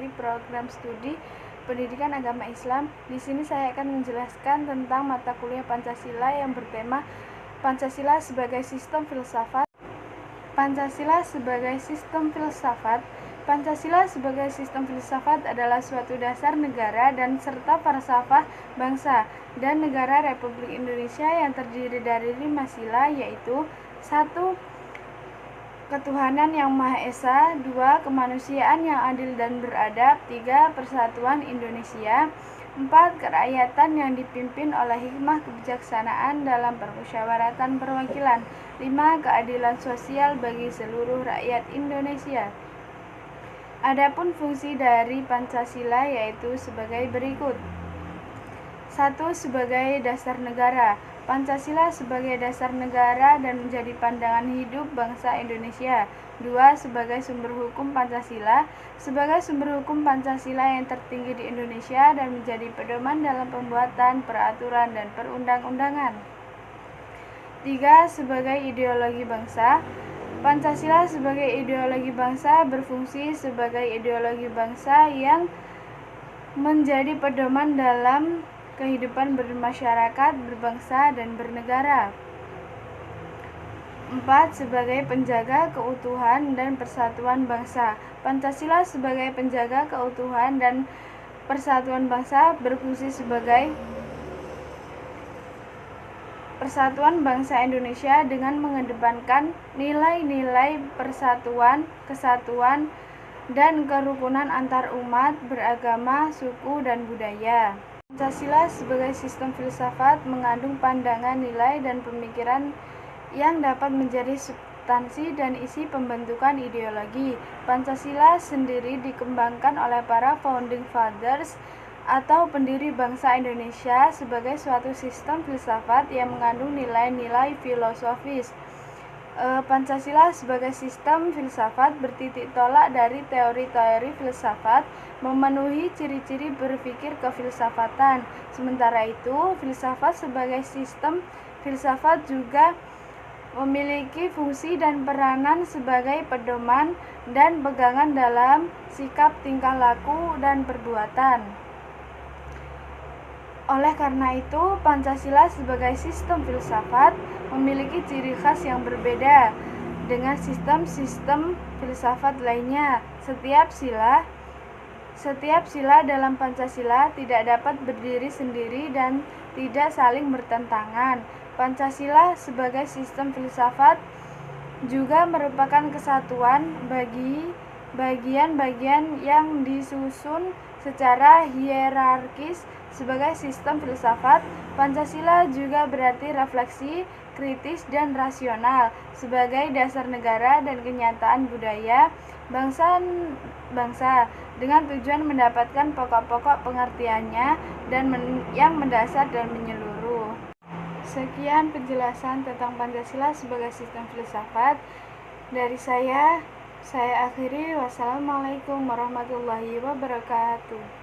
dari program studi Pendidikan Agama Islam. Di sini saya akan menjelaskan tentang mata kuliah Pancasila yang bertema Pancasila sebagai sistem filsafat. Pancasila sebagai sistem filsafat. Pancasila sebagai sistem filsafat adalah suatu dasar negara dan serta falsafah bangsa dan negara Republik Indonesia yang terdiri dari 5 sila, yaitu 1. Ketuhanan yang Maha Esa, 2. Kemanusiaan yang adil dan beradab, 3. Persatuan Indonesia, 4. Kerakyatan yang dipimpin oleh hikmah kebijaksanaan dalam permusyawaratan perwakilan, 5. Keadilan sosial bagi seluruh rakyat Indonesia. Adapun fungsi dari Pancasila yaitu sebagai berikut. 1. Sebagai dasar negara. Pancasila sebagai dasar negara dan menjadi pandangan hidup bangsa Indonesia. 2. Sebagai sumber hukum Pancasila. Sebagai sumber hukum Pancasila yang tertinggi di Indonesia dan menjadi pedoman dalam pembuatan peraturan dan perundang-undangan. 3. Sebagai ideologi bangsa. Pancasila sebagai ideologi bangsa berfungsi sebagai ideologi bangsa yang menjadi pedoman dalam kehidupan bermasyarakat, berbangsa, dan bernegara. 4. Sebagai penjaga keutuhan dan persatuan bangsa. Pancasila sebagai penjaga keutuhan dan persatuan bangsa berfungsi sebagai persatuan bangsa Indonesia dengan mengedepankan nilai-nilai persatuan, kesatuan, dan kerukunan antar umat, beragama, suku, dan budaya. Pancasila sebagai sistem filsafat mengandung pandangan, nilai, dan pemikiran yang dapat menjadi substansi dan isi pembentukan ideologi. Pancasila sendiri dikembangkan oleh para founding fathers atau pendiri bangsa Indonesia sebagai suatu sistem filsafat yang mengandung nilai-nilai filosofis. Pancasila sebagai sistem filsafat bertitik tolak dari teori-teori filsafat, memenuhi ciri-ciri berpikir kefilsafatan. Sementara itu, filsafat sebagai sistem filsafat juga memiliki fungsi dan peranan sebagai pedoman dan pegangan dalam sikap, tingkah laku, dan perbuatan. Oleh karena itu, Pancasila sebagai sistem filsafat memiliki ciri khas yang berbeda dengan sistem-sistem filsafat lainnya. Setiap sila dalam Pancasila tidak dapat berdiri sendiri dan tidak saling bertentangan. Pancasila sebagai sistem filsafat juga merupakan kesatuan bagi bagian-bagian yang disusun secara hierarkis. Sebagai sistem filsafat, Pancasila juga berarti refleksi, kritis, dan rasional sebagai dasar negara dan kenyataan budaya bangsa dengan tujuan mendapatkan pokok-pokok pengertiannya dan yang mendasar dan menyeluruh. Sekian penjelasan tentang Pancasila sebagai sistem filsafat dari saya akhiri. Wassalamualaikum warahmatullahi wabarakatuh.